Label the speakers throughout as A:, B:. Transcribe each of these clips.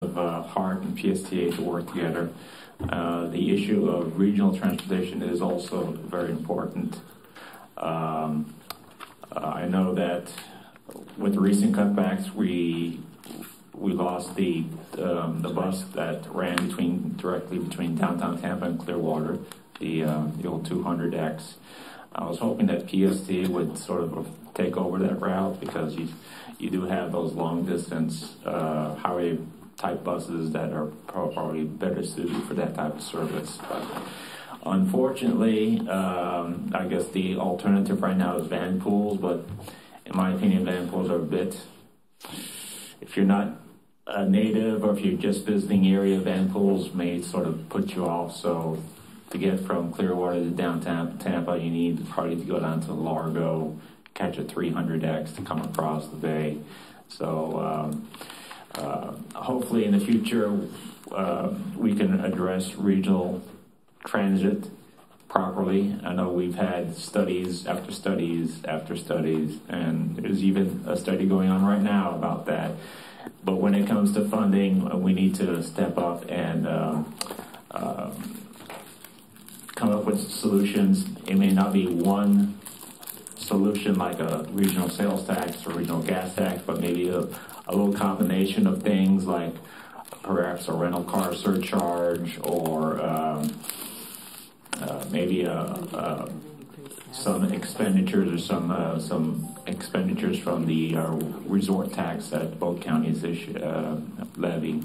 A: of HART and PSTA to work together. The issue of regional transportation is also very important. I know that with the recent cutbacks, we lost the bus that ran directly between downtown Tampa and Clearwater, the old 200X. I was hoping that PSTA would sort of take over that route, because you do have those long distance highway type buses that are probably better suited for that type of service. But unfortunately, I guess the alternative right now is van pools, but in my opinion, van pools are a bit, if you're not a native or if you're just visiting area, van pools may sort of put you off. So to get from Clearwater to downtown Tampa, you need probably to go down to Largo, catch a 300X to come across the bay. So hopefully in the future we can address regional transit properly. I know we've had studies after studies after studies, and there's even a study going on right now about that. But when it comes to funding, we need to step up and come up with solutions. It may not be one solution like a regional sales tax or regional gas tax, but maybe a little combination of things like perhaps a rental car surcharge, or maybe some expenditures, or some expenditures from the resort tax that both counties levy.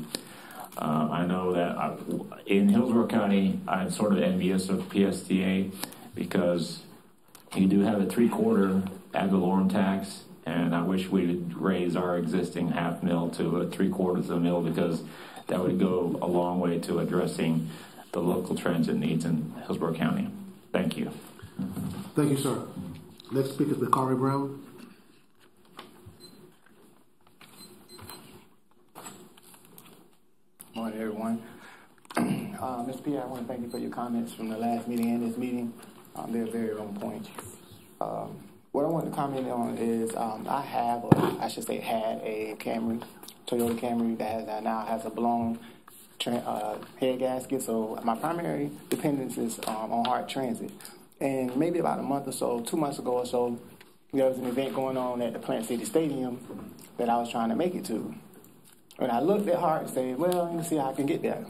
A: I know that in Hillsborough County, I'm sort of envious of PSTA, because you do have a 3/4 ad valorem tax, and I wish we would raise our existing half mil to a 3/4 of a mil, because that would go a long way to addressing the local transit needs in Hillsborough County. Thank you.
B: Thank you, sir. Next speaker is Bakari Brown.
C: Morning, everyone. Mr. P, I want to thank you for your comments from the last meeting and this meeting. They're very on point. What I want to comment on is I have, or I should say had, a Camry, Toyota Camry that now has a blown head gasket. So my primary dependence is on HART Transit. And maybe about a month or so, 2 months ago or so, there was an event going on at the Plant City Stadium that I was trying to make it to. And I looked at HART and said, well, let me see how I can get there.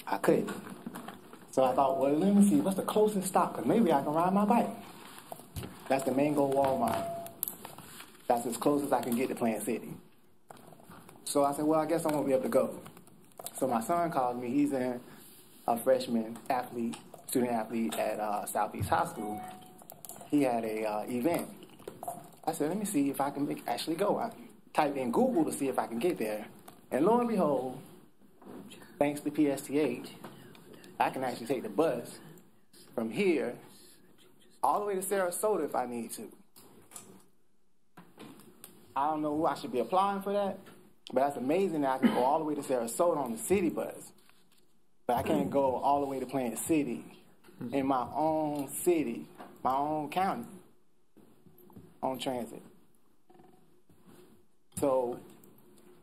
C: I couldn't. So I thought, well, let me see, what's the closest stop? Because maybe I can ride my bike. That's the Mango Walmart. That's as close as I can get to Plant City. So I said, well, I guess I won't be able to go. So my son called me. He's a freshman athlete, student athlete at Southeast High School. He had a event. I said, let me see if I can actually go. I typed in Google to see if I can get there. And lo and behold, thanks to PSTA, I can actually take the bus from here all the way to Sarasota if I need to. I don't know who I should be applying for that, but that's amazing that I can go all the way to Sarasota on the city bus. But I can't go all the way to Plant City in my own city, my own county, on transit. So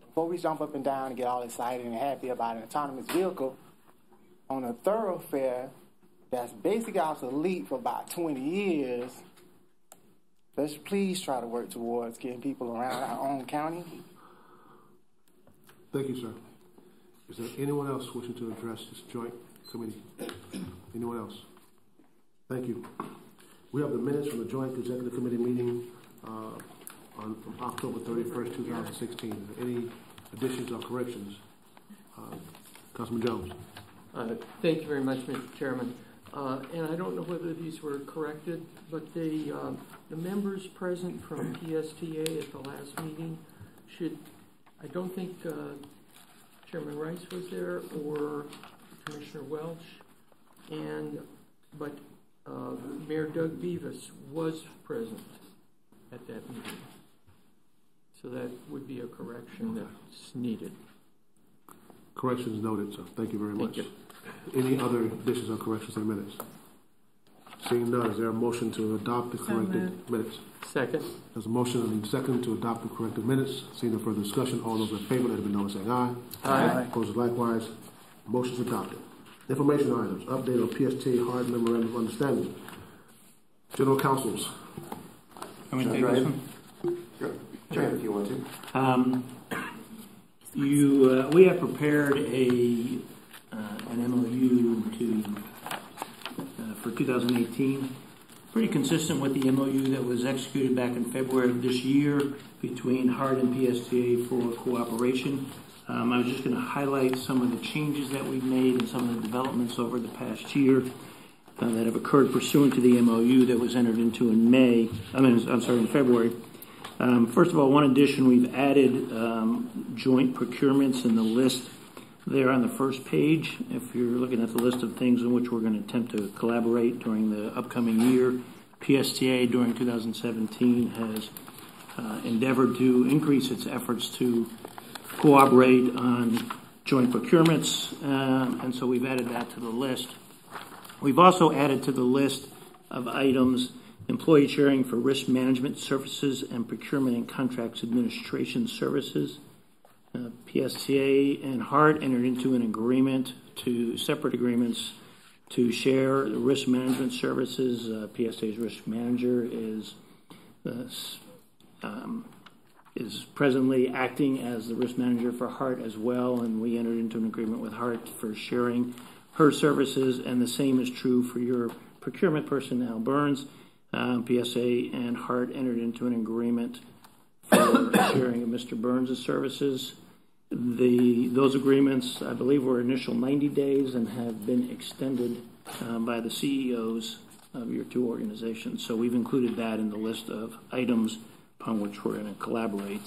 C: before we jump up and down and get all excited and happy about an autonomous vehicle on a thoroughfare that's basically obsolete for about 20 years, let's please try to work towards getting people around our own county.
B: Thank you, sir. Is there anyone else wishing to address this joint committee? Anyone else? Thank you. We have the minutes from the joint executive committee meeting on October 31st, 2016. Any additions or corrections? Councilman Jones.
D: Thank you very much, Mr. Chairman. And I don't know whether these were corrected, but the members present from PSTA at the last meeting I don't think Chairman Rice was there or Commissioner Welch, but Mayor Doug Beavis was present at that meeting. So that would be a correction that's needed.
B: Corrections noted, sir. Thank you very much.
D: Thank you.
B: Any other additions or corrections in the minutes? Seeing none, is there a motion to adopt the corrected minutes?
D: Second.
B: There's a motion and a second to adopt the corrected minutes. Seeing no further discussion, all those in favor, let it be known by saying aye.
D: Aye.
B: Opposed likewise. Motion's adopted. Information items, update on PSTA HART Memorandum of Understanding. General Counsels.
E: I'm going to take this one.
B: Sure, if you want to.
E: We have prepared an MOU for 2018, pretty consistent with the MOU that was executed back in February of this year between HART and PSTA for cooperation. I was just going to highlight some of the changes that we've made and some of the developments over the past year that have occurred pursuant to the MOU that was entered into in in February. First of all, one addition, we've added joint procurements in the list there on the first page. If you're looking at the list of things in which we're going to attempt to collaborate during the upcoming year, PSTA during 2017 has endeavored to increase its efforts to cooperate on joint procurements, and so we've added that to the list. We've also added to the list of items employee sharing for risk management services and procurement and contracts administration services. PSTA and HART entered into an agreement, separate agreements, to share the risk management services. PSTA's risk manager is presently acting as the risk manager for HART as well, and we entered into an agreement with HART for sharing her services, and the same is true for your procurement person, Al Burns. PSA and HART entered into an agreement for sharing of Mr. Burns' services. Those agreements, I believe, were initial 90 days and have been extended by the CEOs of your two organizations. So we've included that in the list of items upon which we're going to collaborate.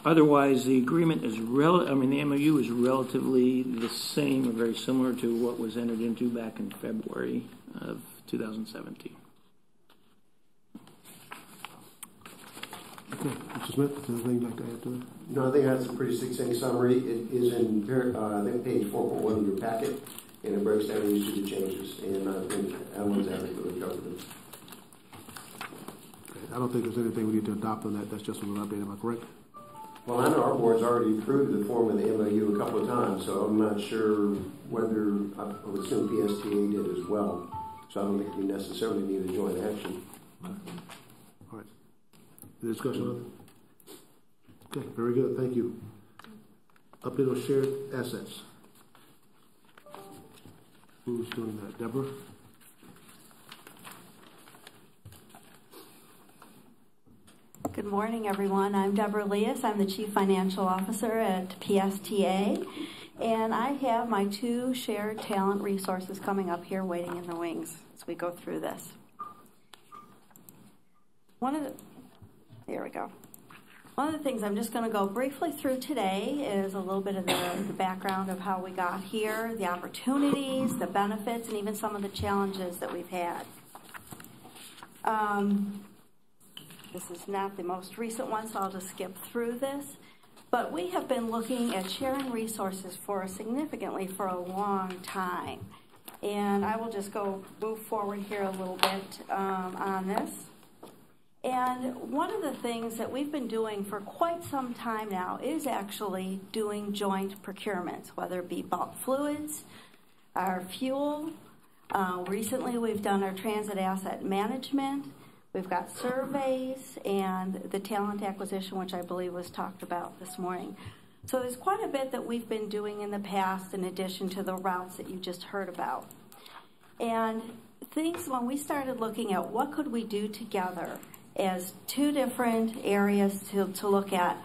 E: Otherwise, the agreement is the MOU is relatively the same or very similar to what was entered into back in February of 2017.
B: Okay, Mr. Smith, is there anything you'd like to add to it?
F: No, I think that's a pretty succinct summary. It is in, I think, page 4.1 of your packet, and it breaks down each of the changes, and I think Alan's adequately covered them.
B: Okay, I don't think there's anything we need to adopt on that. That's just a little update. Am I correct?
F: Well, I know our board's already approved the form of the MOU a couple of times, so I'm not sure whether, I would assume PSTA did as well. So I don't think we necessarily need a joint action.
B: All right. Any discussion on it? Okay, very good. Thank you. Update on shared assets. Who's doing that? Deborah?
G: Good morning, everyone. I'm Deborah Leas. I'm the Chief Financial Officer at PSTA, and I have my two shared talent resources coming up here waiting in the wings as we go through this. There we go. One of the things I'm just going to go briefly through today is a little bit of the background of how we got here, the opportunities, the benefits, and even some of the challenges that we've had. This is not the most recent one, so I'll just skip through this. But we have been looking at sharing resources for a long time. And I will just move forward here a little bit on this. And one of the things that we've been doing for quite some time now is actually doing joint procurements, whether it be bulk fluids, our fuel. Recently we've done our transit asset management. We've got surveys and the talent acquisition, which I believe was talked about this morning. So there's quite a bit that we've been doing in the past in addition to the routes that you just heard about. And when we started looking at what could we do together as two different areas to look at,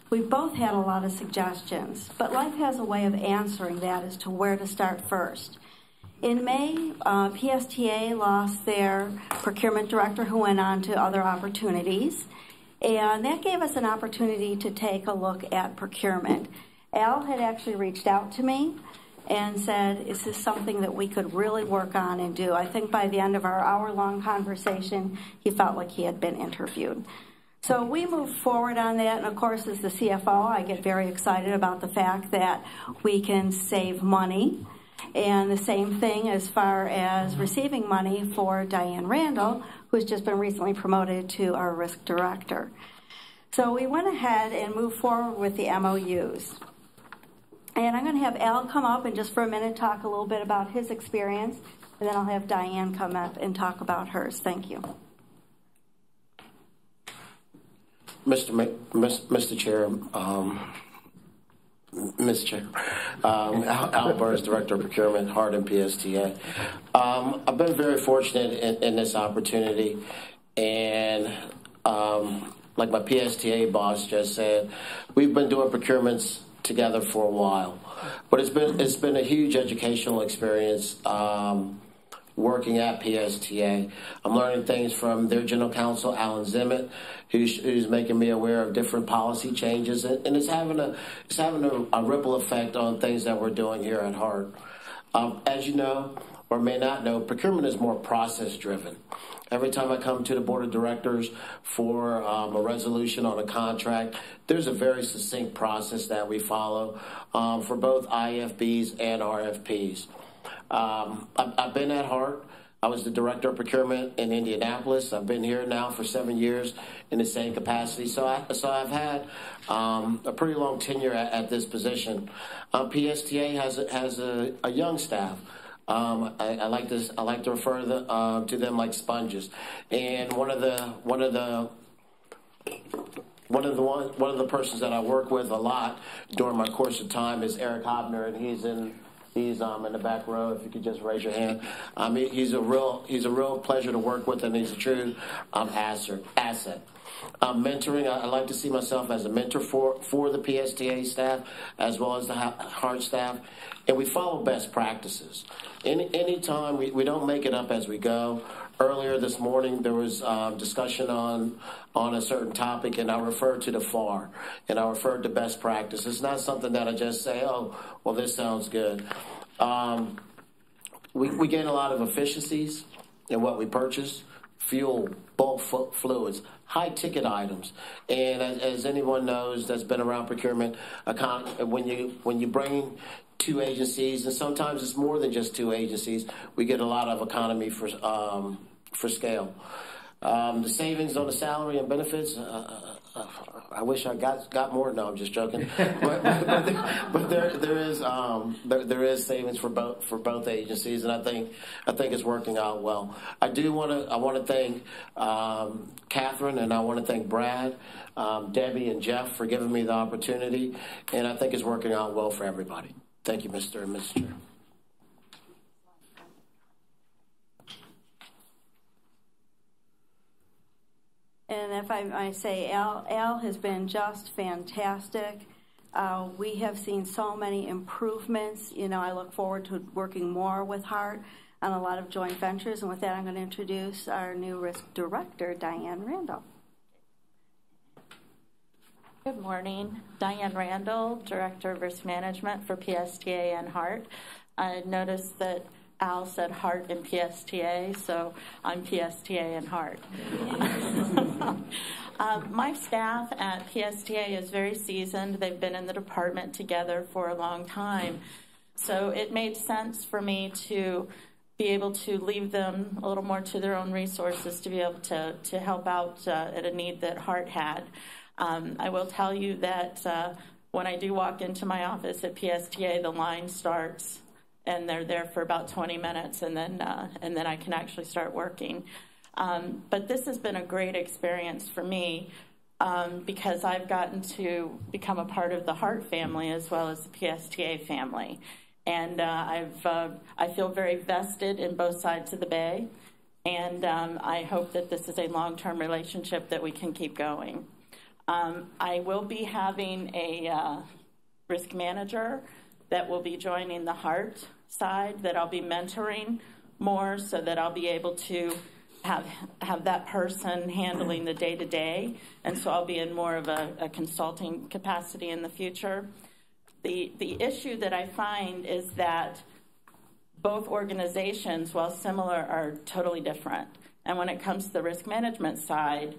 G: we both had a lot of suggestions, but life has a way of answering that as to where to start first. In May, PSTA lost their procurement director who went on to other opportunities, and that gave us an opportunity to take a look at procurement. Al had actually reached out to me and said, is this something that we could really work on and do? I think by the end of our hour-long conversation, he felt like he had been interviewed. So we moved forward on that, and of course, as the CFO, I get very excited about the fact that we can save money. And the same thing as far as receiving money for Diane Randall, who's just been recently promoted to our risk director. So we went ahead and moved forward with the MOUs. And I'm going to have Al come up and just for a minute talk a little bit about his experience, and then I'll have Diane come up and talk about hers. Thank you.
H: Mr. Chair, Ms. Chair, Al Burns, Director of Procurement, HART and PSTA. I've been very fortunate in this opportunity, and like my PSTA boss just said, we've been doing procurements together for a while, but it's been a huge educational experience. Working at PSTA, I'm learning things from their general counsel, Alan Zimmett, who's making me aware of different policy changes, and it's having a ripple effect on things that we're doing here at HART. As you know, or may not know, procurement is more process driven. Every time I come to the board of directors for a resolution on a contract, there's a very succinct process that we follow for both IFBs and RFPs. I've been at HART. I was the director of procurement in Indianapolis. I've been here now for 7 years in the same capacity. So I've had a pretty long tenure at this position. PSTA has a young staff. I like to refer to them like sponges. And one of the persons that I work with a lot during my course of time is Eric Hobner, and he's in the back row. If you could just raise your hand. He's a real pleasure to work with, and he's a true asset. Mentoring, I like to see myself as a mentor for the PSTA staff as well as the HART staff, and we follow best practices. Anytime we don't make it up as we go. Earlier this morning, there was discussion on a certain topic, and I referred to the FAR, and I referred to best practice. It's not something that I just say, oh, well, this sounds good. We gain a lot of efficiencies in what we purchase: fuel, bulk fluids, high-ticket items. And as anyone knows that's been around procurement, when you bring two agencies, and sometimes it's more than just two agencies, we get a lot of economy for scale. The savings on the salary and benefits, I wish I got more. No, I'm just joking. but there is savings for both agencies, and I think it's working out well. I want to thank Catherine, and I want to thank Brad, Debbie, and Jeff for giving me the opportunity, and I think it's working out well for everybody. Thank you, Mr. and Mrs. Chair.
G: And if I might say, Al has been just fantastic. We have seen so many improvements. You know, I look forward to working more with HART on a lot of joint ventures. And with that, I'm going to introduce our new risk director, Diane Randall.
I: Good morning. Diane Randall, Director of Risk Management for PSTA and HART. I noticed that Al said HART and PSTA, so I'm PSTA and HART. My staff at PSTA is very seasoned. They've been in the department together for a long time. So it made sense for me to be able to leave them a little more to their own resources to be able to help out at a need that HART had. I will tell you that when I do walk into my office at PSTA, the line starts, and they're there for about 20 minutes, and then I can actually start working. But this has been a great experience for me because I've gotten to become a part of the HART family as well as the PSTA family, and I feel very vested in both sides of the bay, and I hope that this is a long-term relationship that we can keep going. I will be having a risk manager that will be joining the HART side that I'll be mentoring more so that I'll be able to have that person handling the day-to-day, and so I'll be in more of a consulting capacity in the future. The issue that I find is that both organizations, while similar, are totally different. And when it comes to the risk management side,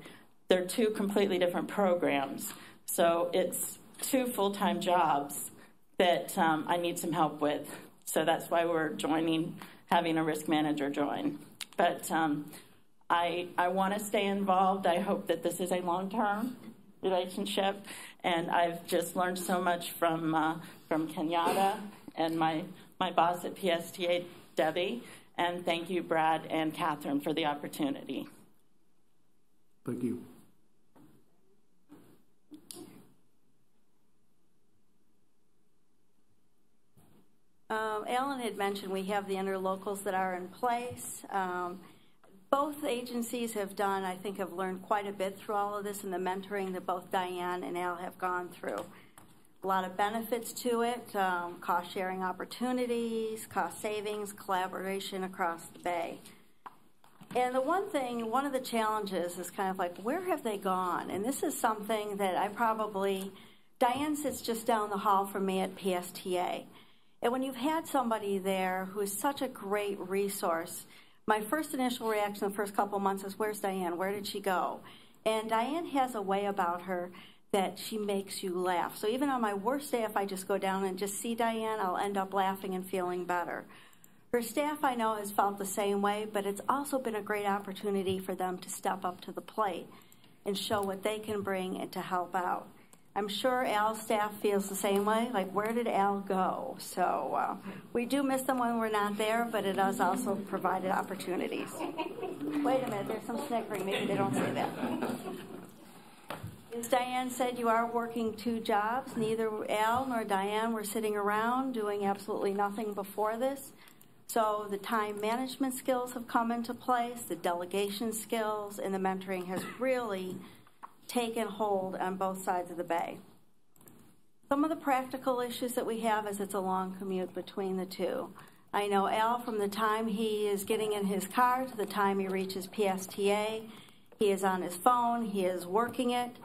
I: they're two completely different programs. So it's two full-time jobs that I need some help with. So that's why we're having a risk manager join. But I want to stay involved. I hope that this is a long-term relationship, and I've just learned so much from Kenyatta and my boss at PSTA, Debbie, and thank you, Brad and Catherine, for the opportunity.
B: Thank you.
G: Alan had mentioned we have the interlocals that are in place. Both agencies have done, I think, have learned quite a bit through all of this and the mentoring that both Diane and Al have gone through. A lot of benefits to it, cost sharing opportunities, cost savings, collaboration across the Bay. And the one of the challenges is kind of like, where have they gone? And this is something that Diane sits just down the hall from me at PSTA. And when you've had somebody there who is such a great resource, my first initial reaction the first couple of months is, where's Diane? Where did she go? And Diane has a way about her that she makes you laugh. So even on my worst day, if I just go down and just see Diane, I'll end up laughing and feeling better. Her staff, I know, has felt the same way, but it's also been a great opportunity for them to step up to the plate and show what they can bring and to help out. I'm sure Al's staff feels the same way, like, where did Al go? So we do miss them when we're not there, but it does also provide opportunities. Wait a minute, there's some snickering. Maybe they don't say that. As Diane said, you are working 2 jobs. Neither Al nor Diane were sitting around doing absolutely nothing before this. So the time management skills have come into place, the delegation skills, and the mentoring has really taken hold on both sides of the Bay. Some of the practical issues that we have is it's a long commute between the two. I know Al, from the time he is getting in his car to the time he reaches PSTA, he is on his phone, he is working it,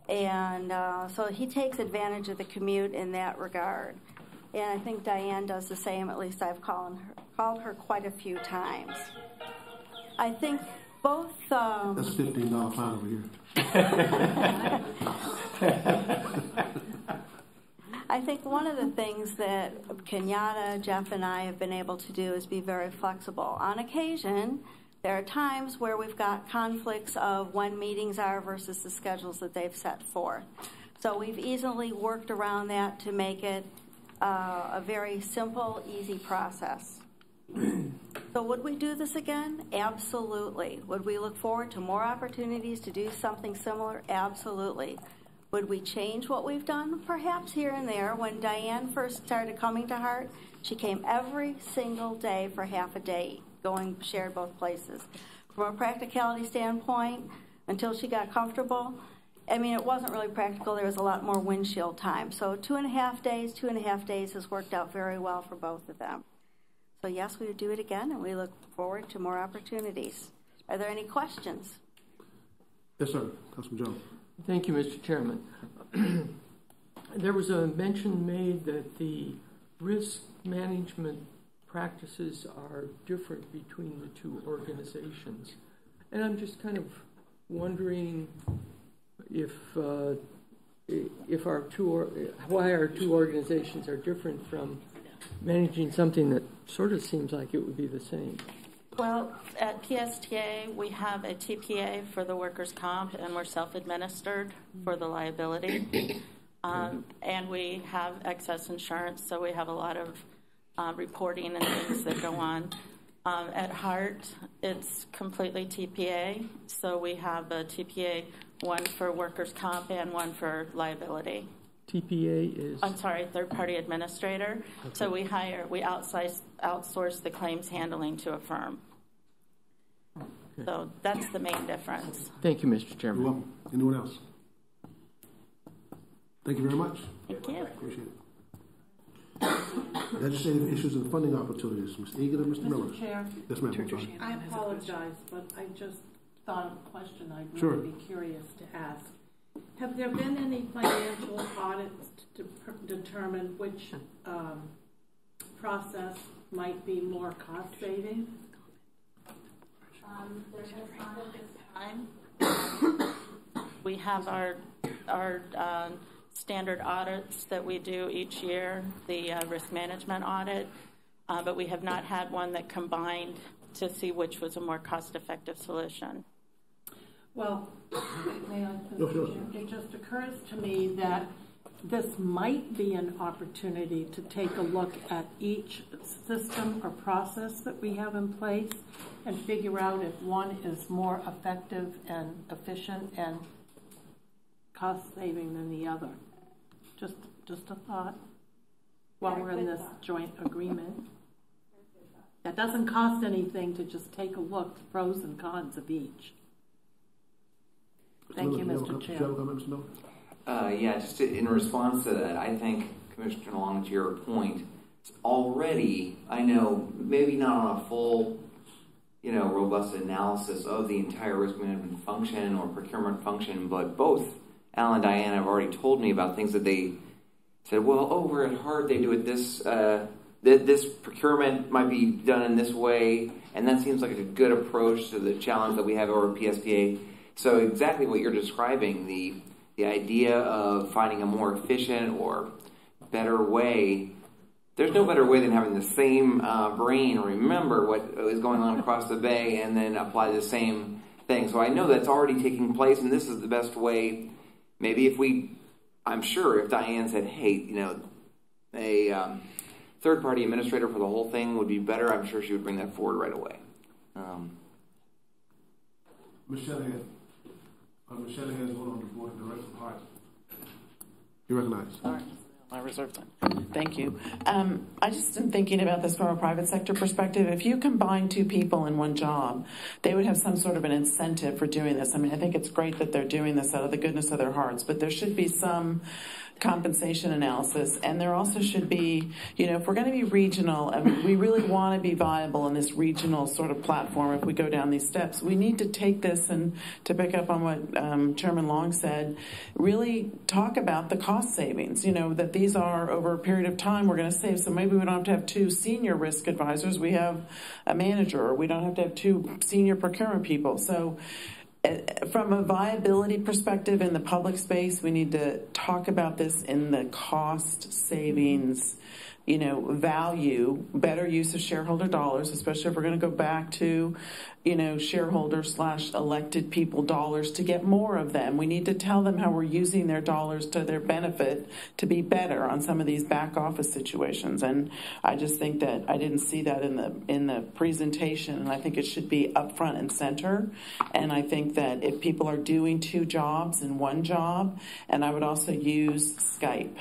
G: and so he takes advantage of the commute in that regard. And I think Diane does the same. At least I've called her quite a few times. I think both...
B: That's $15 fine over here.
G: I think one of the things that Kenyatta, Jeff, and I have been able to do is be very flexible. On occasion, there are times where we've got conflicts of when meetings are versus the schedules that they've set forth. So we've easily worked around that to make it a very simple, easy process. So would we do this again? Absolutely. Would we look forward to more opportunities to do something similar? Absolutely. Would we change what we've done? Perhaps here and there. When Diane first started coming to HART, she came every single day for half a day, shared both places. From a practicality standpoint, until she got comfortable, I mean, it wasn't really practical. There was a lot more windshield time. So 2.5 days has worked out very well for both of them. So yes, we would do it again, and we look forward to more opportunities. Are there any questions?
B: Yes, sir. Councilman Jones.
D: Thank you, Mr. Chairman. There was a mention made that the risk management practices are different between the 2 organizations. And I'm just kind of wondering why our 2 organizations are different from managing something that sort of seems like it would be the same.
I: Well, at PSTA, we have a TPA for the workers' comp, and we're self-administered for the liability. And we have excess insurance, so we have a lot of reporting and things that go on. At HART, it's completely TPA, so we have a TPA, one for workers' comp and one for liability.
D: TPA is?
I: I'm sorry, third-party administrator. Okay. So we outsource the claims handling to a firm. Okay. So that's the main difference.
D: Thank you, Mr. Chairman.
B: You're welcome. Anyone else? Thank you very much.
I: Thank you.
B: Appreciate it. Legislative issues and funding opportunities. Ms. Egan and Mr. Miller.
J: Mr. Chair.
B: Yes, ma'am.
J: I apologize, but I just thought of a question I'd
B: be
J: really curious to ask. Have there been any financial audits to determine which process might be more cost-saving?
I: There's no fund at this time. We have our standard audits that we do each year, the risk management audit. but we have not had one that combined to see which was a more cost-effective solution.
J: Well, may I?
B: No, sure.
J: It just occurs to me that this might be an opportunity to take a look at each system or process that we have in place and figure out if one is more effective and efficient and cost-saving than the other. Just a thought while we're in this joint agreement. That doesn't cost anything to just take a look, pros and cons of each. Thank you, Mr. Chair.
K: Yeah, just in response to that, I think, Commissioner Long, to your point, already, I know, maybe not on a full, robust analysis of the entire risk management function or procurement function, but both Al and Diane have already told me about things that they said, well, over at HART, they do it this procurement might be done in this way, and that seems like a good approach to the challenge that we have over PSPA. So exactly what you're describing, the idea of finding a more efficient or better way, there's no better way than having the same brain remember what is going on across the bay and then apply the same thing. So I know that's already taking place, and this is the best way. Maybe I'm sure if Diane said, hey, a third-party administrator for the whole thing would be better, I'm sure she would bring that forward right away.
B: Michelle Shanahan is one on the board of directors of HART. You recognize.
L: Sorry, I reserved that. Thank you. I just am thinking about this from a private sector perspective. If you combine two people in one job, they would have some sort of an incentive for doing this. I mean, I think it's great that they're doing this out of the goodness of their hearts, but there should be some compensation analysis, and there also should be, if we're going to be regional, I mean, we really want to be viable in this regional sort of platform. If we go down these steps, we need to take this, and to pick up on what Chairman Long said, really talk about the cost savings, that these are over a period of time we're going to save. So maybe we don't have to have two senior risk advisors, we have a manager, or we don't have to have two senior procurement people. So from a viability perspective in the public space, we need to talk about this in the cost savings, value, better use of shareholder dollars, especially if we're going to go back to, shareholder/elected people dollars to get more of them. We need to tell them how we're using their dollars to their benefit to be better on some of these back office situations. And I just think that I didn't see that in the presentation, and I think it should be up front and center. And I think that if people are doing two jobs in one job, and I would also use Skype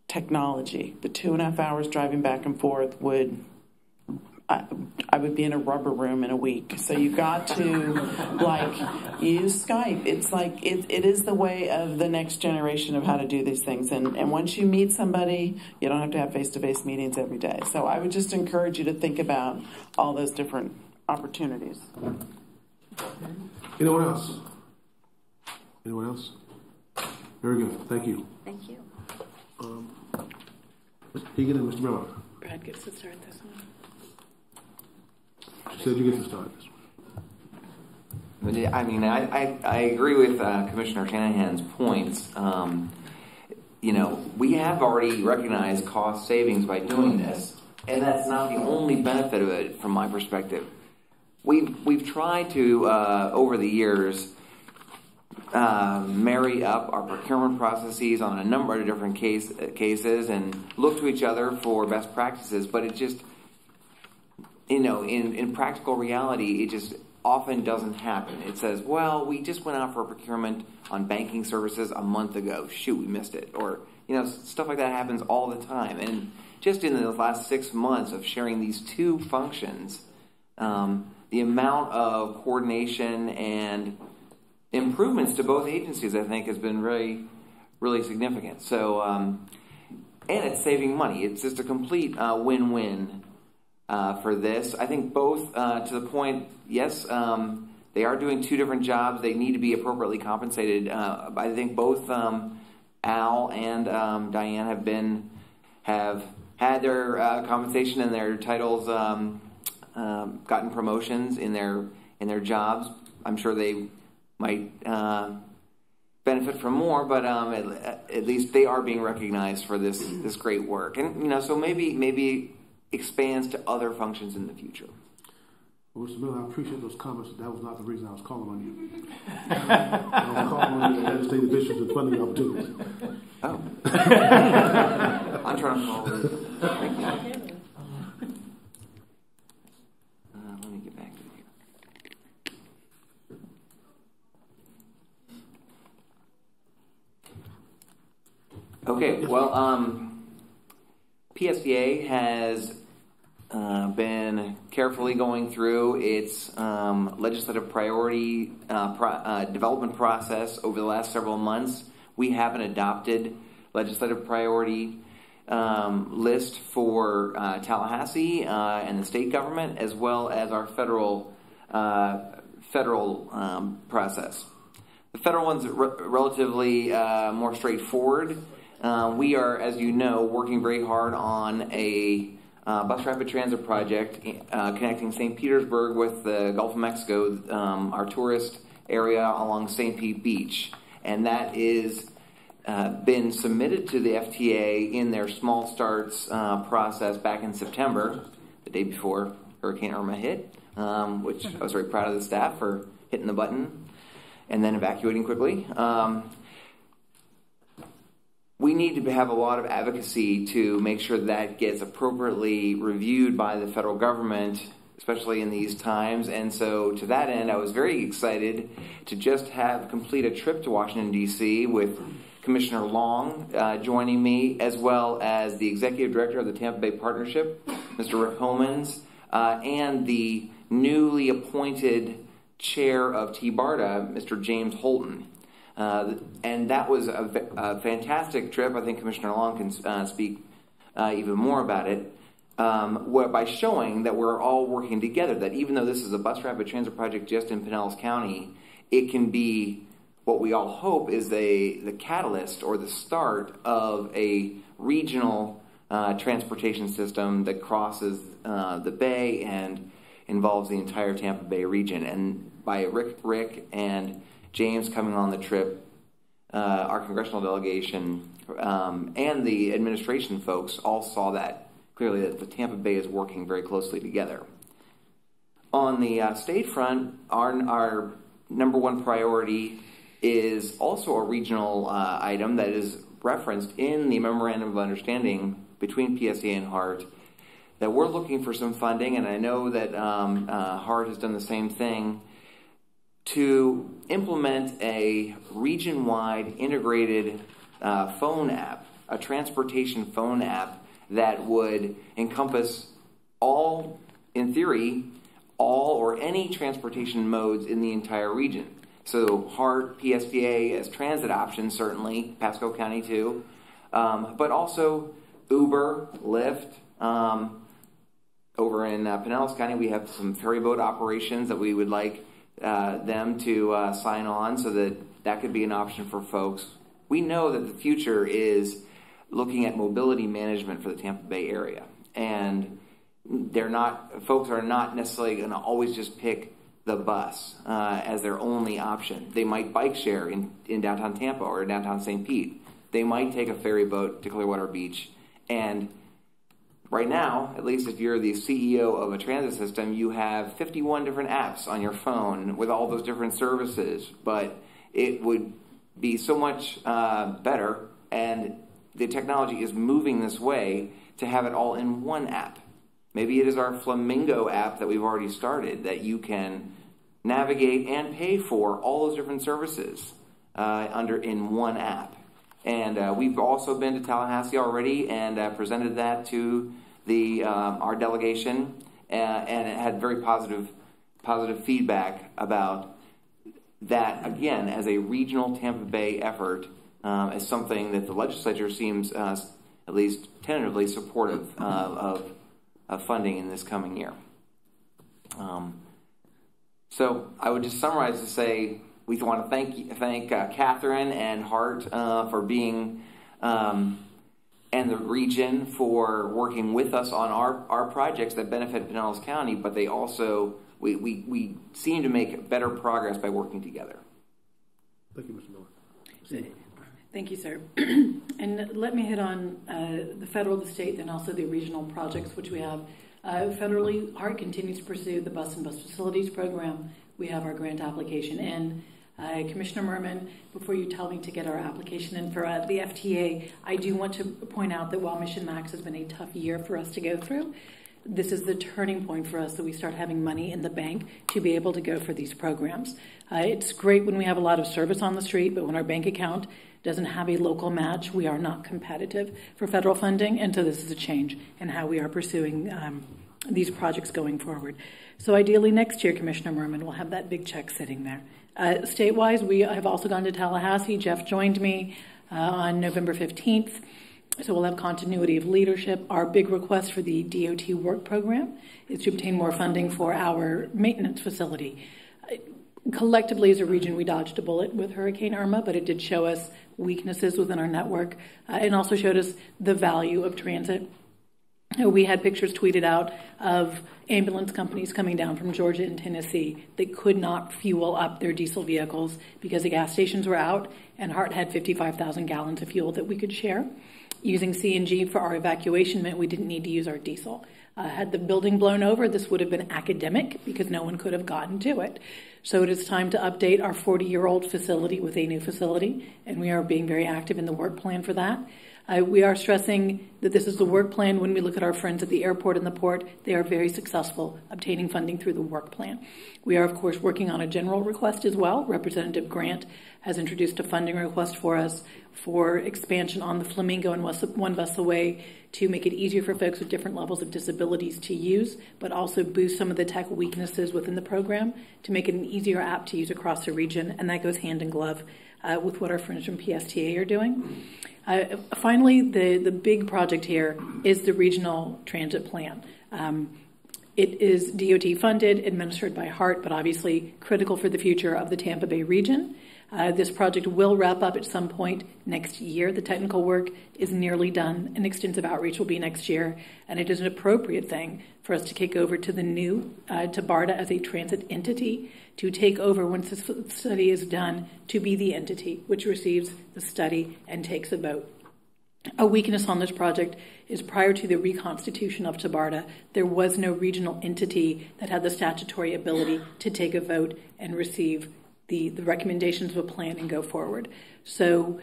L: technology, the 2.5 hours driving back and forth I would be in a rubber room in a week. So you got to use Skype. It's it is the way of the next generation of how to do these things. And once you meet somebody, you don't have to have face-to-face meetings every day. So I would just encourage you to think about all those different opportunities.
B: Anyone else? Anyone else? Very good. Thank you.
G: Thank you.
B: Mr. Egan and Mr. Miller.
L: Brad gets to start this one.
B: She said you get to start this one.
K: I mean, I agree with Commissioner Shanahan's points. We have already recognized cost savings by doing this, and that's not the only benefit of it from my perspective. We've tried to, over the years, marry up our procurement processes on a number of different cases and look to each other for best practices, but it just, in practical reality, it just often doesn't happen. It says, well, we just went out for a procurement on banking services a month ago. Shoot, we missed it. Or, stuff like that happens all the time. And just in the last 6 months of sharing these two functions, the amount of coordination and improvements to both agencies, I think, has been really, really significant. So, and it's saving money. It's just a complete win-win for this. I think both, to the point, yes, they are doing two different jobs. They need to be appropriately compensated. I think both Al and Diane have had their compensation and their titles gotten promotions in their jobs. I'm sure they might benefit from more, but at least they are being recognized for this great work. And so maybe expands to other functions in the future.
B: Well, Mr. Miller, I appreciate those comments. That was not the reason I was calling on you. I was calling on you to legislative issues and funding opportunities.
K: Oh. I'm trying to follow it. Thank you. Let me get back to here. Okay, well, PSTA has been carefully going through its legislative priority development process over the last several months. We have an adopted legislative priority list for Tallahassee and the state government, as well as our federal process. The federal one's relatively more straightforward. We are, as you know, working very hard on a bus rapid transit project connecting St. Petersburg with the Gulf of Mexico, our tourist area along St. Pete Beach. And that is been submitted to the FTA in their small starts process back in September, the day before Hurricane Irma hit, which I was very proud of the staff for hitting the button and then evacuating quickly. We need to have a lot of advocacy to make sure that gets appropriately reviewed by the federal government, especially in these times. And so to that end, I was very excited to just complete a trip to Washington, D.C. with Commissioner Long joining me, as well as the Executive Director of the Tampa Bay Partnership, Mr. Rick Homans, and the newly appointed Chair of TBARTA, Mr. James Holton. And that was a fantastic trip. I think Commissioner Long can speak even more about it, by showing that we're all working together, that even though this is a bus rapid transit project just in Pinellas County, it can be what we all hope is the catalyst or the start of a regional transportation system that crosses the Bay and involves the entire Tampa Bay region. And by Rick and James coming on the trip, our congressional delegation and the administration folks all saw that clearly, that the Tampa Bay is working very closely together. On the state front, our number one priority is also a regional item that is referenced in the Memorandum of Understanding between PSTA and HART, that we're looking for some funding, and I know that HART has done the same thing, to implement a region-wide integrated phone app, a transportation phone app that would encompass all, in theory, all or any transportation modes in the entire region. So HART, PSTA as transit options, certainly, Pasco County too, but also Uber, Lyft. Over in Pinellas County, we have some ferry boat operations that we would like them to sign on, so that could be an option for folks. We know that the future is looking at mobility management for the Tampa Bay area, and folks are not necessarily going to always just pick the bus as their only option. They might bike share in downtown Tampa or downtown St. Pete. They might take a ferry boat to Clearwater Beach. And right now, at least if you're the CEO of a transit system, you have 51 different apps on your phone with all those different services. But it would be so much better, and the technology is moving this way, to have it all in one app. Maybe it is our Flamingo app that we've already started, that you can navigate and pay for all those different services in one app. And we've also been to Tallahassee already and presented that to our delegation, and it had very positive feedback about that, again, as a regional Tampa Bay effort, as something that the legislature seems at least tentatively supportive of funding in this coming year. So I would just summarize to say we want to thank Catherine and HART for being, and the region for working with us on our projects that benefit Pinellas County, but they also, we seem to make better progress by working together.
B: Thank you, Mr. Miller.
M: Thank you, sir. And let me hit on the federal, the state, and also the regional projects which we have. Federally, HART continues to pursue the Bus and Bus Facilities Program. We have our grant application in. Commissioner Merman, before you tell me to get our application in for the FTA, I do want to point out that while Mission Max has been a tough year for us to go through, this is the turning point for us that we start having money in the bank to be able to go for these programs. It's great when we have a lot of service on the street, but when our bank account doesn't have a local match, we are not competitive for federal funding, and so this is a change in how we are pursuing these projects going forward. So ideally next year, Commissioner Merman, we'll have that big check sitting there. State-wise, we have also gone to Tallahassee. Jeff joined me on November 15th. So we'll have continuity of leadership. Our big request for the DOT work program is to obtain more funding for our maintenance facility. Collectively, as a region, we dodged a bullet with Hurricane Irma, but it did show us weaknesses within our network and also showed us the value of transit. We had pictures tweeted out of ambulance companies coming down from Georgia and Tennessee that could not fuel up their diesel vehicles because the gas stations were out, and HART had 55,000 gallons of fuel that we could share. Using CNG for our evacuation meant we didn't need to use our diesel. Had the building blown over, this would have been academic because no one could have gotten to it. So it is time to update our 40-year-old facility with a new facility, and we are being very active in the work plan for that. We are stressing that this is the work plan. When we look at our friends at the airport and the port, they are very successful obtaining funding through the work plan. We are, of course, working on a general request as well. Representative Grant has introduced a funding request for us for expansion on the Flamingo and One Bus Away to make it easier for folks with different levels of disabilities to use, but also boost some of the tech weaknesses within the program to make it an easier app to use across the region, and that goes hand in glove with what our friends from PSTA are doing. Finally, the big project here is the regional transit plan. It is DOT funded, administered by HART, but obviously critical for the future of the Tampa Bay region. This project will wrap up at some point next year. The technical work is nearly done, and extensive outreach will be next year, and it is an appropriate thing for us to kick over to the new, to BARDA as a transit entity, to take over once this study is done, to be the entity which receives the study and takes a vote. A weakness on this project is prior to the reconstitution of TBARDA, there was no regional entity that had the statutory ability to take a vote and receive the recommendations of a plan and go forward. So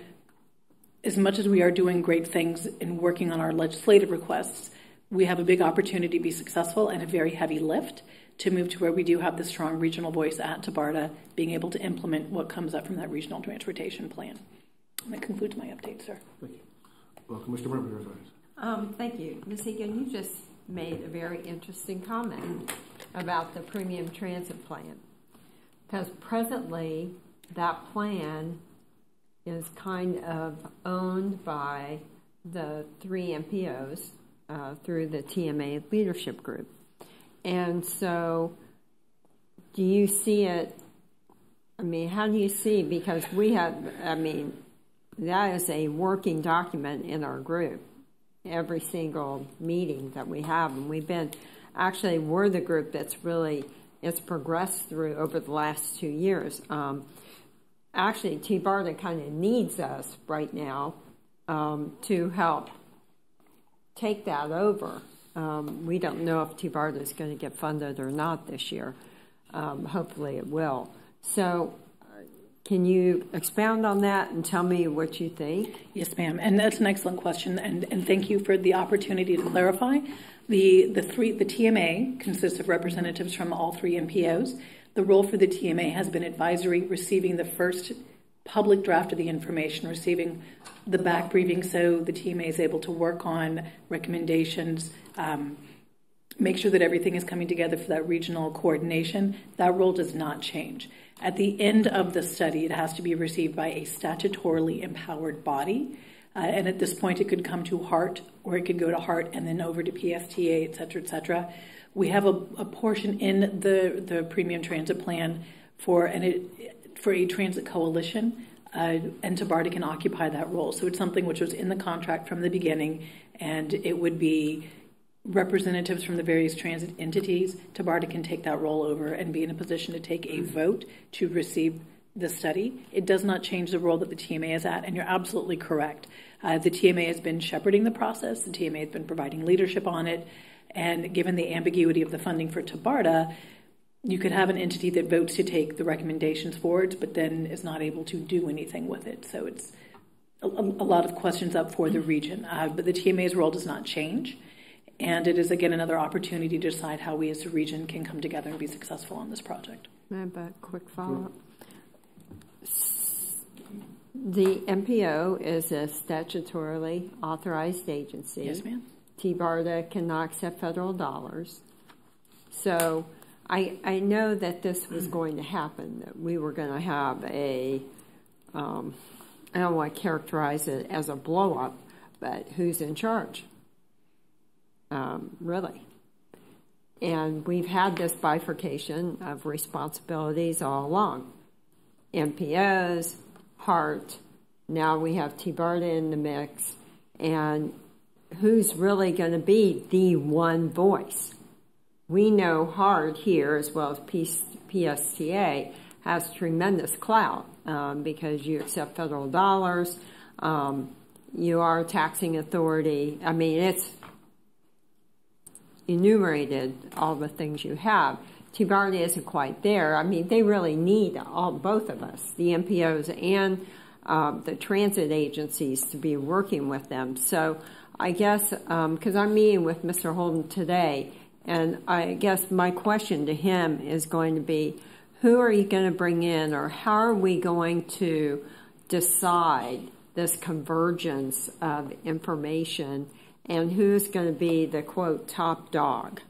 M: as much as we are doing great things in working on our legislative requests, we have a big opportunity to be successful and a very heavy lift to move to where we do have the strong regional voice at TBARDA, being able to implement what comes up from that regional transportation plan. And that concludes my update, sir.
B: Thank you. Well, Commissioner Murphy, your advice.
N: Thank you. Ms. Egan, you just made a very interesting comment about the premium transit plan. Because presently, that plan is kind of owned by the 3 MPOs through the TMA leadership group. And so, do you see it, I mean, how do you see, because we have, I mean, that is a working document in our group, every single meeting that we have. And we've been, actually, we're the group that's really, it's progressed through over the last 2 years. Actually, TBARDA kind of needs us right now to help take that over. We don't know if TBARDA is going to get funded or not this year. Hopefully it will. So can you expound on that and tell me what you think?
M: Yes, ma'am. And that's an excellent question. And thank you for the opportunity to clarify. The TMA consists of representatives from all 3 MPOs. The role for the TMA has been advisory, receiving the first public draft of the information, receiving the back briefing so the TMA is able to work on recommendations, make sure that everything is coming together for that regional coordination. That role does not change. At the end of the study, it has to be received by a statutorily empowered body. And at this point, it could come to HART, or it could go to HART and then over to PSTA, et cetera, et cetera. We have a portion in the premium transit plan for a transit coalition, and TBARDA can occupy that role. So it's something which was in the contract from the beginning, and it would be representatives from the various transit entities. TBARDA can take that role over and be in a position to take a vote to receive the study. It does not change the role that the TMA is at, and you're absolutely correct. The TMA has been shepherding the process. The TMA has been providing leadership on it, and given the ambiguity of the funding for TBARTA, you could have an entity that votes to take the recommendations forward, but then is not able to do anything with it. So it's a lot of questions up for the region. But the TMA's role does not change. And it is, again, another opportunity to decide how we as a region can come together and be successful on this project.
N: I have a quick follow-up. The MPO is a statutorily authorized agency.
M: Yes, ma'am.
N: TBARTA cannot accept federal dollars. So I know that this was going to happen, that we were going to have a, I don't want to characterize it as a blow-up, but who's in charge? Really. And we've had this bifurcation of responsibilities all along. MPOs, HART, now we have TBARTA in the mix, and who's really going to be the one voice? We know HART here, as well as PSTA, has tremendous clout because you accept federal dollars, you are a taxing authority. I mean, it's enumerated all the things you have. TBARTA isn't quite there. I mean, they really need both of us, the MPOs and the transit agencies, to be working with them. So I guess, because I'm meeting with Mr. Holden today, and I guess my question to him is going to be, who are you going to bring in, or how are we going to decide this convergence of information, and who's going to be the, quote, top dog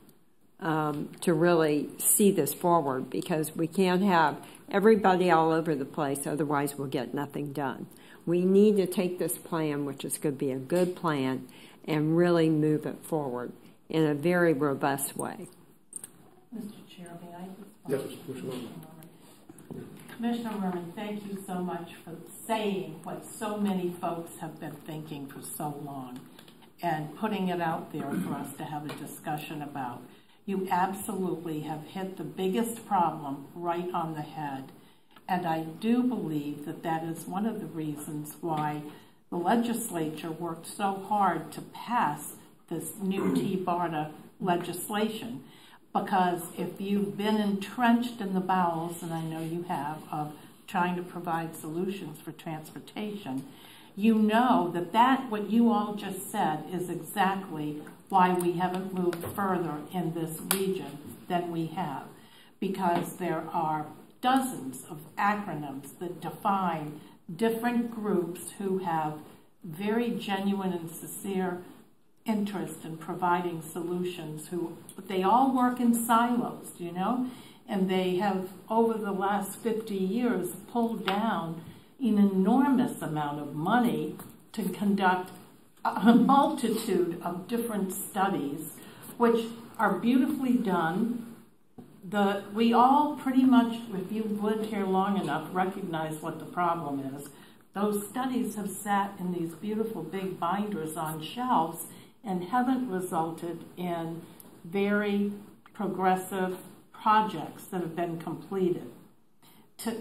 N: to really see this forward? Because we can't have everybody all over the place, otherwise we'll get nothing done. We need to take this plan, which is going to be a good plan, and really move it forward in a very robust way.
J: Mr. Chair, may I respond?
B: Yes, Commissioner Merman.
J: Commissioner Merman, thank you so much for saying what so many folks have been thinking for so long and putting it out there for us to have a discussion about. You absolutely have hit the biggest problem right on the head. And I do believe that that is one of the reasons why the legislature worked so hard to pass this new TBARTA legislation. Because if you've been entrenched in the bowels, and I know you have, of trying to provide solutions for transportation, you know that what you all just said is exactly why we haven't moved further in this region than we have. Because there are dozens of acronyms that define different groups who have very genuine and sincere interest in providing solutions, but they all work in silos, you know, and they have, over the last 50 years, pulled down an enormous amount of money to conduct a multitude of different studies, which are beautifully done. We all pretty much, if you've lived here long enough, recognize what the problem is. Those studies have sat in these beautiful big binders on shelves and haven't resulted in very progressive projects that have been completed.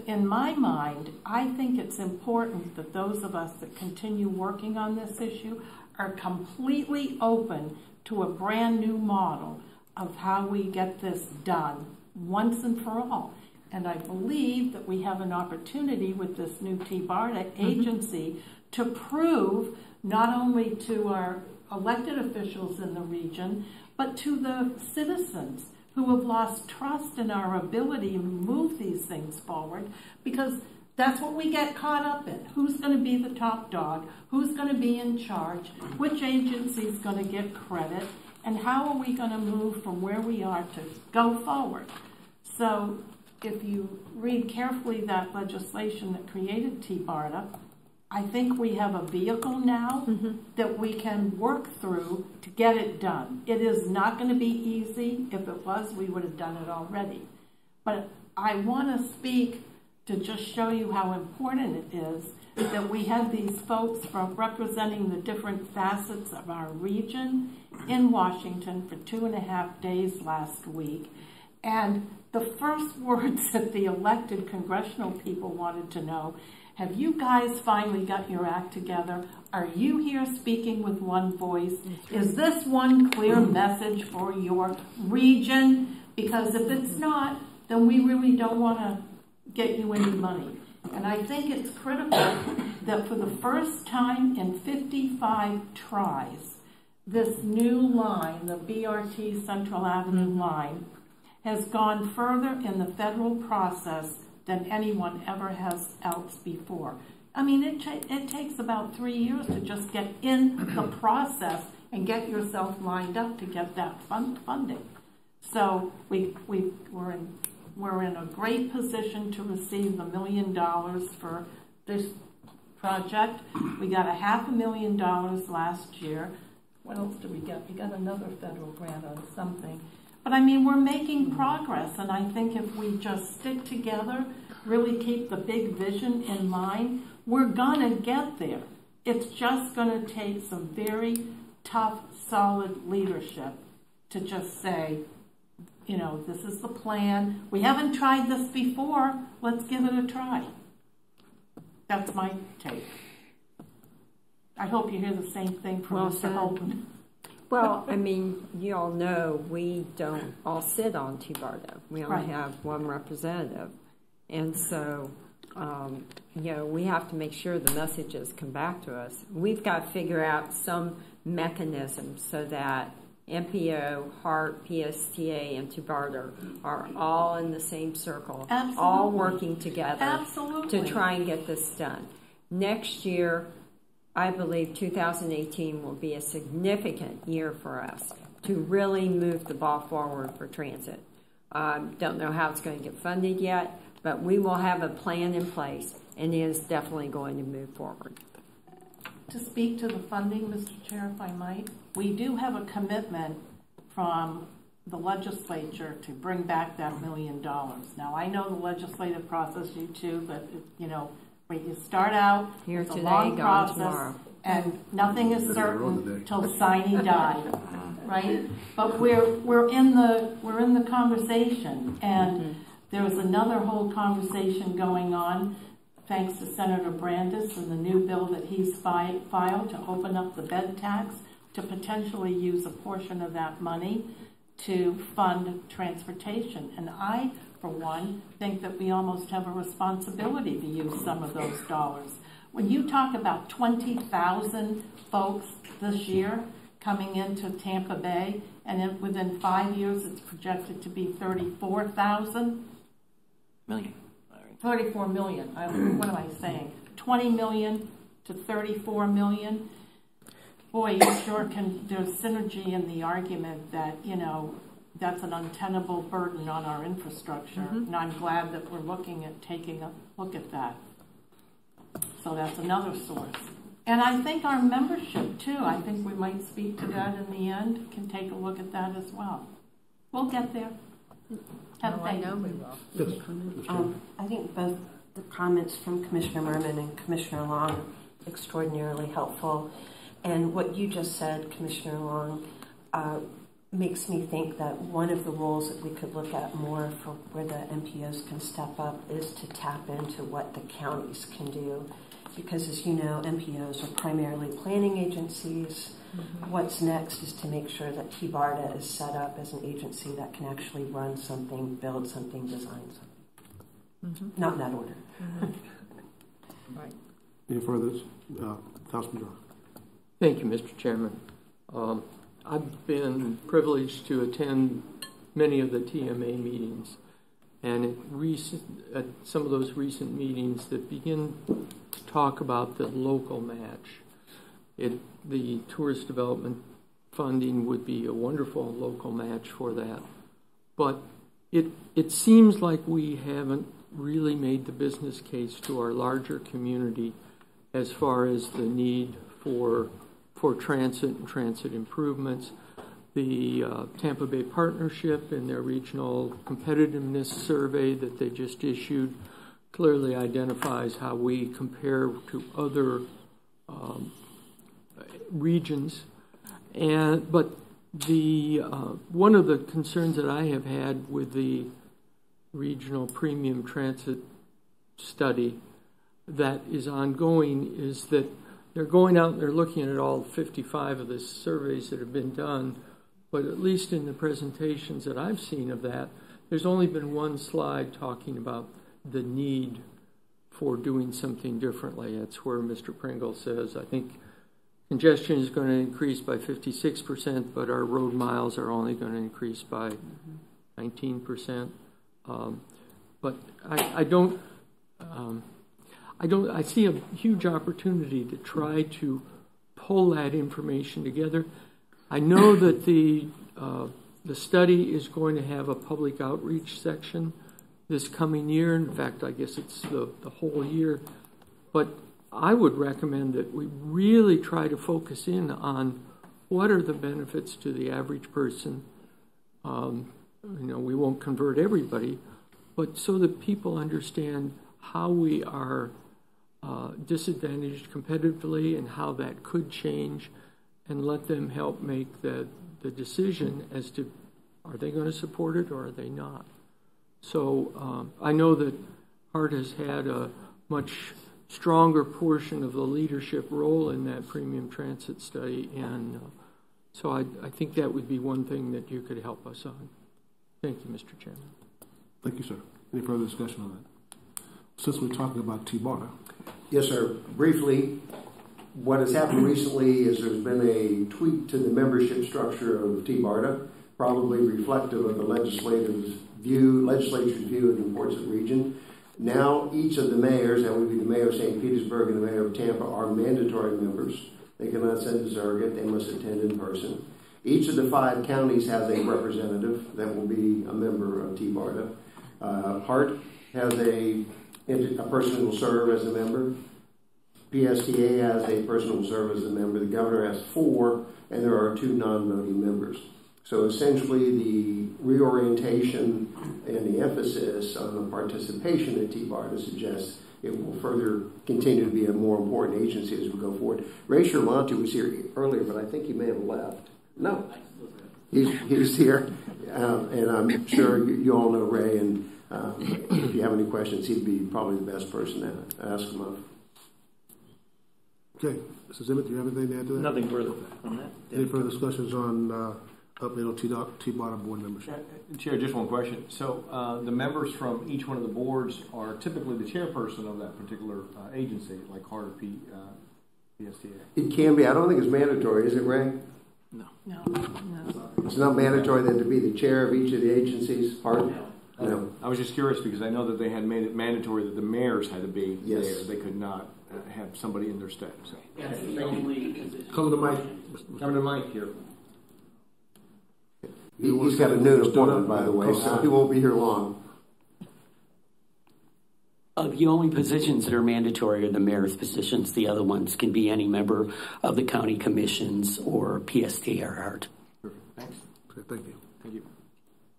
J: In my mind, I think it's important that those of us that continue working on this issue are completely open to a brand new model of how we get this done once and for all. And I believe that we have an opportunity with this new TBARTA agency to prove not only to our elected officials in the region, but to the citizens who have lost trust in our ability to move these things forward, because that's what we get caught up in. Who's going to be the top dog? Who's going to be in charge? Which agency is going to get credit? And how are we going to move from where we are to go forward? So if you read carefully that legislation that created TBARTA, I think we have a vehicle now that we can work through to get it done. It is not going to be easy. If it was, we would have done it already. But I want to speak to just show you how important it is that we had these folks from representing the different facets of our region in Washington for 2.5 days last week. And the first words that the elected congressional people wanted to know, have you guys finally got your act together? Are you here speaking with one voice? Is this one clear message for your region? Because if it's not, then we really don't want to get you any money. And I think it's critical that for the first time in 55 tries, this new line, the BRT Central Avenue line, has gone further in the federal process than anyone ever has else before. I mean, it takes about 3 years to just get in the process and get yourself lined up to get that funding. So we're in a great position to receive $1 million for this project. We got $500,000 last year. What else did we get? We got another federal grant on something. But I mean, we're making progress, and I think if we just stick together, really keep the big vision in mind, we're gonna get there. It's just gonna take some very tough, solid leadership to just say, you know, this is the plan. We haven't tried this before. Let's give it a try. That's my take. I hope you hear the same thing from Mr. Holden.
N: Well, I mean, you all know we don't all sit on TBARDA. We only have one representative. And so, you know, we have to make sure the messages come back to us. We've got to figure out some mechanism so that MPO, HART, PSTA, and TBARDA are all in the same circle, all working together to try and get this done. Next year, I believe 2018 will be a significant year for us to really move the ball forward for transit. Don't know how it's going to get funded yet, but we will have a plan in place, and it is definitely going to move forward.
J: To speak to the funding, Mr. Chair, if I might, we do have a commitment from the legislature to bring back that $1 million. Now, I know the legislative process, you too, but, you know, when you start out,
N: here
J: it's a
N: today,
J: long process,
N: tomorrow.
J: And nothing is certain till Siney died, right? But we're in the conversation, and there was another whole conversation going on, thanks to Senator Brandis and the new bill that he's filed to open up the bed tax to potentially use a portion of that money to fund transportation. And I, for one, think that we almost have a responsibility to use some of those dollars. When you talk about 20,000 folks this year coming into Tampa Bay, and within 5 years it's projected to be 34,000
K: million.
J: 34 million. What am I saying? 20 million to 34 million. Boy, you sure can. There's synergy in the argument that, you know, that's an untenable burden on our infrastructure. And I'm glad that we're looking at taking a look at that. So that's another source. And I think our membership, too, I think we might speak to that in the end, can take a look at that as well. We'll get there. Have faith.
N: I know we will.
O: I think both the comments from Commissioner Merman and Commissioner Long are extraordinarily helpful. And what you just said, Commissioner Long, makes me think that one of the roles that we could look at more for where the MPOs can step up is to tap into what the counties can do. Because as you know, MPOs are primarily planning agencies. What's next is to make sure that TBARDA is set up as an agency that can actually run something, build something, design something. Not in that order.
N: Right.
B: Any further? Councilman John.
D: Thank you, Mr. Chairman. I've been privileged to attend many of the TMA meetings, and at some of those recent meetings that begin to talk about the local match. The tourist development funding would be a wonderful local match for that, but it seems like we haven't really made the business case to our larger community as far as the need for transit and transit improvements. The Tampa Bay Partnership in their regional competitiveness survey that they just issued clearly identifies how we compare to other regions. But One of the concerns that I have had with the regional premium transit study that is ongoing is that they're going out and they're looking at all 55 of the surveys that have been done, but at least in the presentations that I've seen of that, there's only been one slide talking about the need for doing something differently. That's where Mr. Pringle says, I think congestion is going to increase by 56%, but our road miles are only going to increase by 19%. But I see a huge opportunity to try to pull that information together. I know that the study is going to have a public outreach section this coming year. In fact, I guess it's the whole year. But I would recommend that we really try to focus in on what are the benefits to the average person. We won't convert everybody, but so that people understand how we are disadvantaged competitively and how that could change, and let them help make the decision as to are they going to support it or are they not. So I know that HART has had a much stronger portion of the leadership role in that premium transit study, and so I think that would be one thing that you could help us on. Thank you, Mr. Chairman.
B: Thank you, sir. Any further discussion on that? Since we're talking about T-BARTA.
F: Yes, sir. Briefly, what has happened recently is there's been a tweak to the membership structure of T-BARTA, probably reflective of the legislature's view of the importance of the region. Now, each of the mayors, that would be the mayor of St. Petersburg and the mayor of Tampa, are mandatory members. They cannot send a surrogate. They must attend in person. Each of the 5 counties has a representative that will be a member of T-BARTA. HART has a person who will serve as a member. PSTA has a person who will serve as a member. The governor has 4, and there are 2 non-voting members. So essentially the reorientation and the emphasis on the participation at T-BARTA suggests it will further continue to be a more important agency as we go forward. Ray Shermonti was here earlier, but I think he may have left. No, he's here, and I'm sure you all know Ray, and if you have any questions, he'd be probably the best person to ask him of.
B: Okay, Mr. Zimmet, do you have anything to add to that?
E: Nothing further on that.
B: Any further discussions on update on T-BARTA board membership?
P: Chair, just one question. So the members from each one of the boards are typically the chairperson of that particular agency, like HART or PSTA?
F: It can be. I don't think it's mandatory, is it, Ray?
L: No.
F: It's not mandatory that to be the chair of each of the agencies, HART? No. I
P: was just curious because I know that they had made it mandatory that the mayors had to be
F: yes.
P: there. They could not have somebody in their stead. So.
E: That's the only
B: Come to the mic.
P: Come to the mic here.
F: He's got a noon appointment, by the way, so he won't be here long.
Q: The only positions that are mandatory are the mayor's positions. The other ones can be any member of the county commissions or PSTA or HART.
P: Perfect. Thanks.
B: Okay, thank you.
P: Thank you.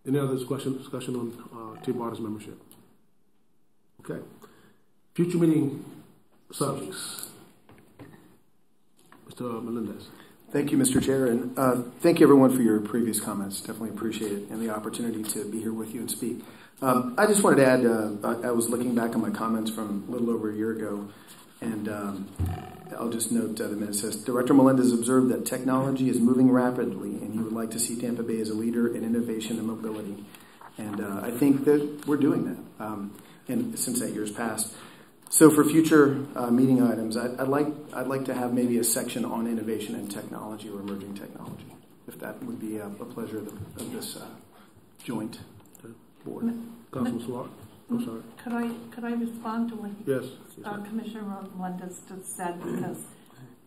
B: Any other discussion on T-BARTA's membership? Okay. Future meeting subjects. Mr. Melendez.
R: Thank you, Mr. Chair, and thank you, everyone, for your previous comments. Definitely appreciate it and the opportunity to be here with you and speak. I just wanted to add, I was looking back on my comments from a little over a year ago, and I'll just note the minute says, Director Melendez observed that technology is moving rapidly, and he would like to see Tampa Bay as a leader in innovation and mobility. And I think that we're doing that, and since that year's passed. So for future meeting items, I'd like to have maybe a section on innovation and technology or emerging technology, if that would be a pleasure of this joint board.
B: Councilman Swart, I'm sorry.
J: Could I respond to what
B: yes.
J: Commissioner Melendez just said? Because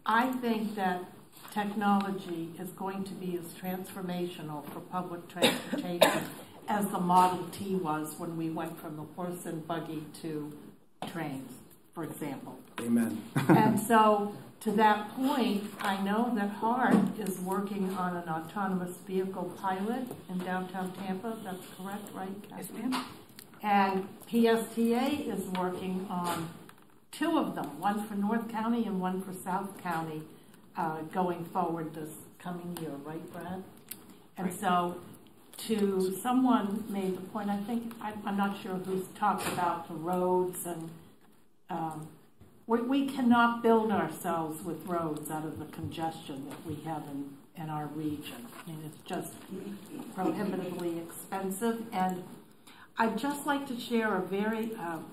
J: I think that technology is going to be as transformational for public transportation as the Model T was when we went from the horse and buggy to trains, for example.
R: Amen.
J: And so, to that point, I know that HART is working on an autonomous vehicle pilot in downtown Tampa. That's correct, right, Kathleen? Yes, ma'am. And PSTA is working on 2 of them, one for North County and one for South County, going forward this coming year, right, Brad? And so to someone made the point, I'm not sure who's talked about the roads, and we cannot build ourselves with roads out of the congestion that we have in our region. I mean, it's just prohibitively expensive. And I'd just like to share a very,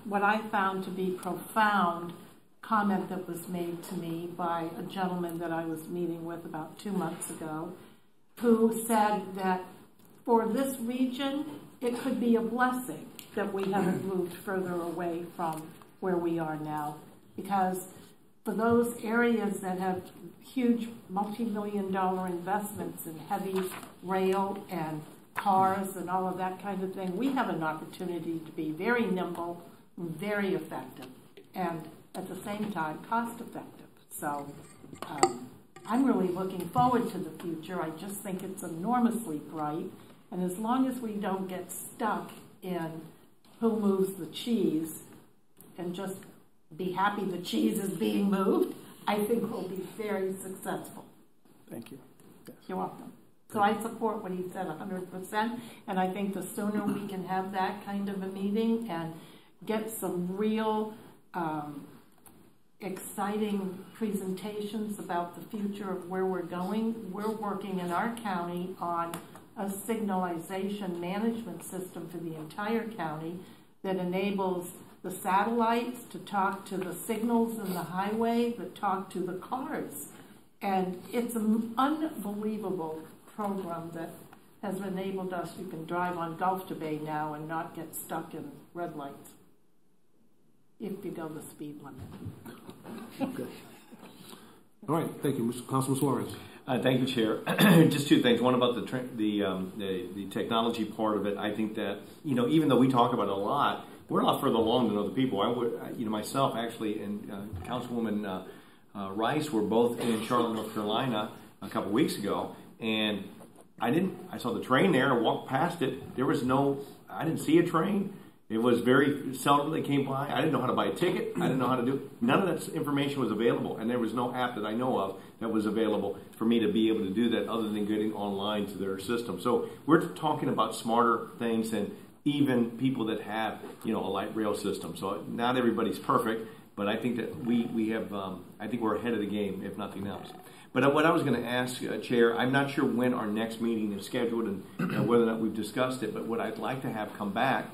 J: what I found to be profound comment that was made to me by a gentleman that I was meeting with about 2 months ago, who said that for this region, it could be a blessing that we haven't moved further away from where we are now. Because for those areas that have huge multi-million-dollar investments in heavy rail and cars and all of that kind of thing, we have an opportunity to be very nimble, very effective, and at the same time cost-effective. So I'm really looking forward to the future. I just think it's enormously bright, and as long as we don't get stuck in who moves the cheese and just be happy the cheese is being moved, I think we'll be very successful.
R: Thank you. Yes.
J: You're welcome. So I support what he said 100%, and I think the sooner we can have that kind of a meeting and get some real exciting presentations about the future of where we're going. We're working in our county on a signalization management system for the entire county that enables the satellites to talk to the signals in the highway that talk to the cars. And it's an unbelievable program that has enabled us. You can drive on Gulf Bay now and not get stuck in red lights if you go the speed limit.
B: Okay. All right, thank you, Councilman Suarez.
P: Thank you, Chair. Just two things. One about the technology part of it. I think that, even though we talk about it a lot, we're a lot further along than other people. I would, myself actually, and Councilwoman Rice were both in Charlotte, North Carolina a couple weeks ago, and I saw the train there. I walked past it. I didn't see a train. It was very seldom they came by. I didn't know how to buy a ticket. I didn't know how to do it. None of that information was available, and there was no app that I know of that was available for me to be able to do that other than getting online to their system. So we're talking about smarter things and even people that have, a light rail system. So not everybody's perfect, but I think that we have, I think we're ahead of the game, if nothing else. But what I was going to ask, Chair, I'm not sure when our next meeting is scheduled and whether or not we've discussed it, but what I'd like to have come back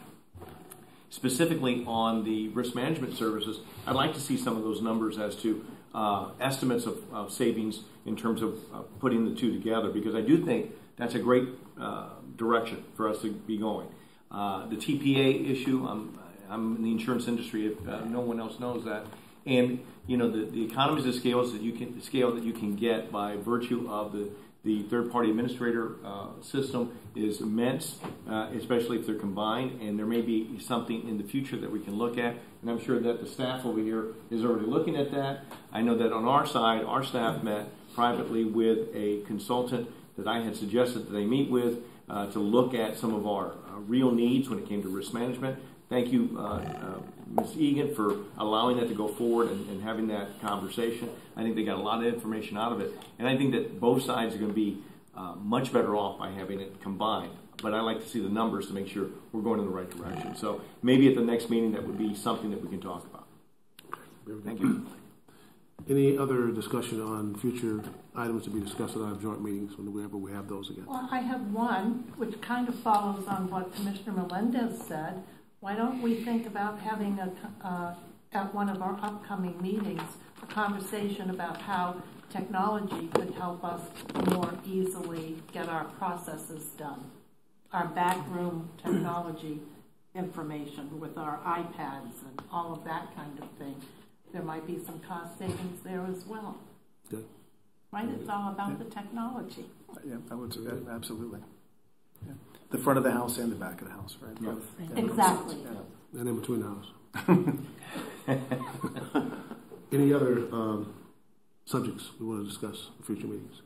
P: specifically on the risk management services, I'd like to see some of those numbers as to estimates of savings in terms of putting the two together, because I do think that's a great direction for us to be going. The TPA issue, I'm in the insurance industry, if no one else knows that, and the economies of scale that you can get by virtue of the third-party administrator system is immense, especially if they're combined, and there may be something in the future that we can look at, and I'm sure that the staff over here is already looking at that. I know that on our side, our staff met privately with a consultant that I had suggested that they meet with to look at some of our real needs when it came to risk management. Thank you, Ms. Egan, for allowing that to go forward and having that conversation. I think they got a lot of information out of it. And I think that both sides are going to be much better off by having it combined. But I like to see the numbers to make sure we're going in the right direction. So maybe at the next meeting that would be something that we can talk about. Thank you.
B: Any other discussion on future items to be discussed at our joint meetings whenever we have those again?
J: Well, I have one which kind of follows on what Commissioner Melendez said. Why don't we think about having at one of our upcoming meetings a conversation about how technology could help us more easily get our processes done, our backroom technology information with our iPads and all of that kind of thing. There might be some cost savings there as well.
B: Good.
J: Right? It's all about the technology.
R: Yeah, I would say that, absolutely. Yeah. The front of the house and the back of the house, right?
B: Yeah.
R: Yeah.
J: Exactly.
R: Yeah.
B: And in between the house. Any other subjects we want to discuss in future meetings?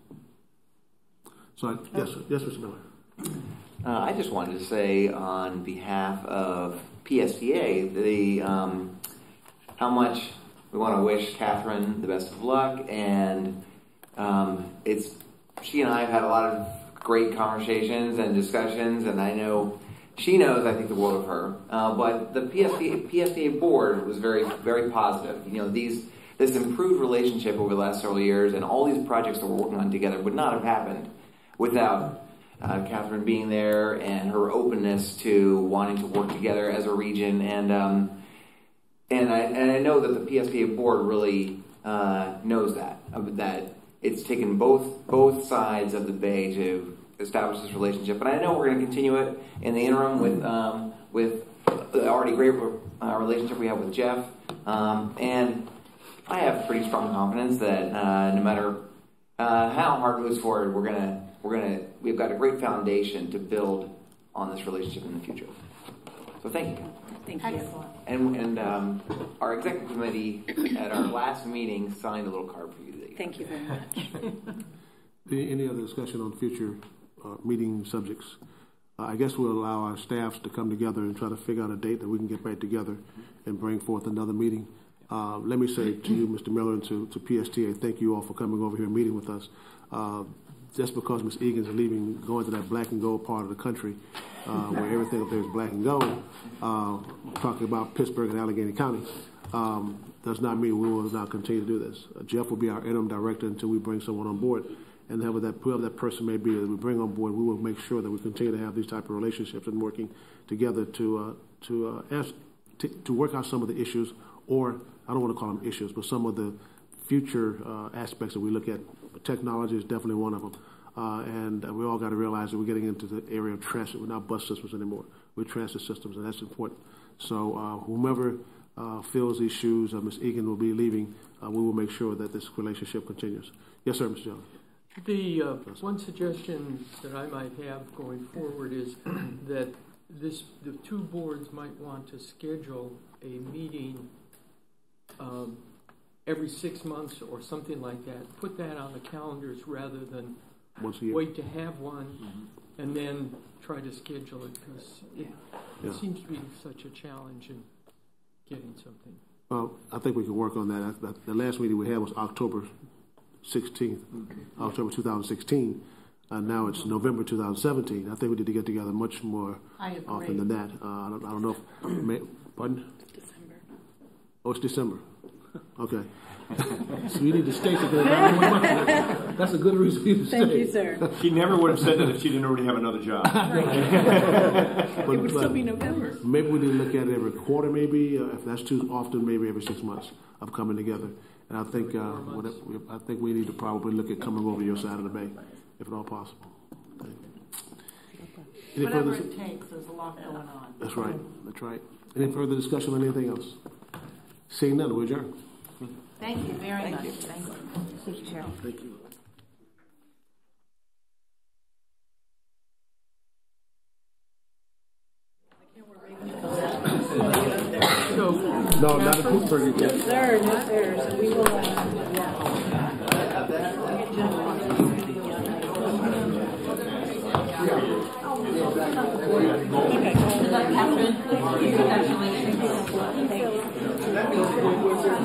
B: So, yes, Mr. Miller.
K: I just wanted to say on behalf of PSTA, how much we want to wish Catherine the best of luck, and she and I have had a lot of great conversations and discussions, and I know she knows, I think, the world of her. But the PSTA board was very, very positive. You know, this improved relationship over the last several years and all these projects that we're working on together would not have happened without Catherine being there and her openness to wanting to work together as a region. And I know that the PSTA board really knows that it's taken both sides of the bay to establish this relationship. But I know we're going to continue it in the interim with the already great relationship we have with Jeff. And I have pretty strong confidence that no matter how HART moves forward, we've got a great foundation to build on this relationship in the future. So thank you.
J: Thank you.
K: And our executive committee at our last meeting signed a little card for you.
J: Thank you very much.
B: Any other discussion on future meeting subjects? I guess we'll allow our staffs to come together and try to figure out a date that we can get back together and bring forth another meeting. Let me say to you, Mr. Miller, and to PSTA, thank you all for coming over here and meeting with us. Just because Ms. Egan's leaving, going to that black and gold part of the country, where everything up there is black and gold, talking about Pittsburgh and Allegheny County, does not mean we will not continue to do this. Jeff will be our interim director until we bring someone on board. And whoever that person may be that we bring on board, we will make sure that we continue to have these type of relationships and working together to work out some of the issues, or I don't want to call them issues, but some of the future aspects that we look at. Technology is definitely one of them. And we all got to realize that we're getting into the area of transit. We're not bus systems anymore. We're transit systems, and that's important. So whomever fills these shoes, Ms. Egan will be leaving. We will make sure that this relationship continues. Yes, sir, Mr. Jones.
D: The one suggestion that I might have going forward is that the two boards might want to schedule a meeting every 6 months or something like that. Put that on the calendars rather than wait to have one and then try to schedule it, because it seems to be such a challenge in getting something.
B: Well, I think we can work on that. The last meeting we had was October 16th, October 2016. Now it's November 2017. I think we need to get together much more often than that. I don't know if... Pardon?
J: December.
B: Oh, it's December. Okay. So you need to stay. That's a good reason for you to stay.
J: Thank you, sir.
P: She never would have said that if she didn't already have another job.
J: It would still be November.
B: Maybe we need to look at it every quarter, maybe. If that's too often, maybe every 6 months of coming together. And I think we need to probably look at coming over your side of the bay, if at all possible.
J: Whatever it takes, there's a lot going on.
B: That's right. That's right. Any further discussion on anything else? Seeing none, we adjourn.
J: Thank you very much. Thank you.
N: Thank you, Chair.
B: Thank you. No, not a Pittsburgh.
J: Yes, sir. Yes, sir. So we will.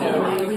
J: Congratulations.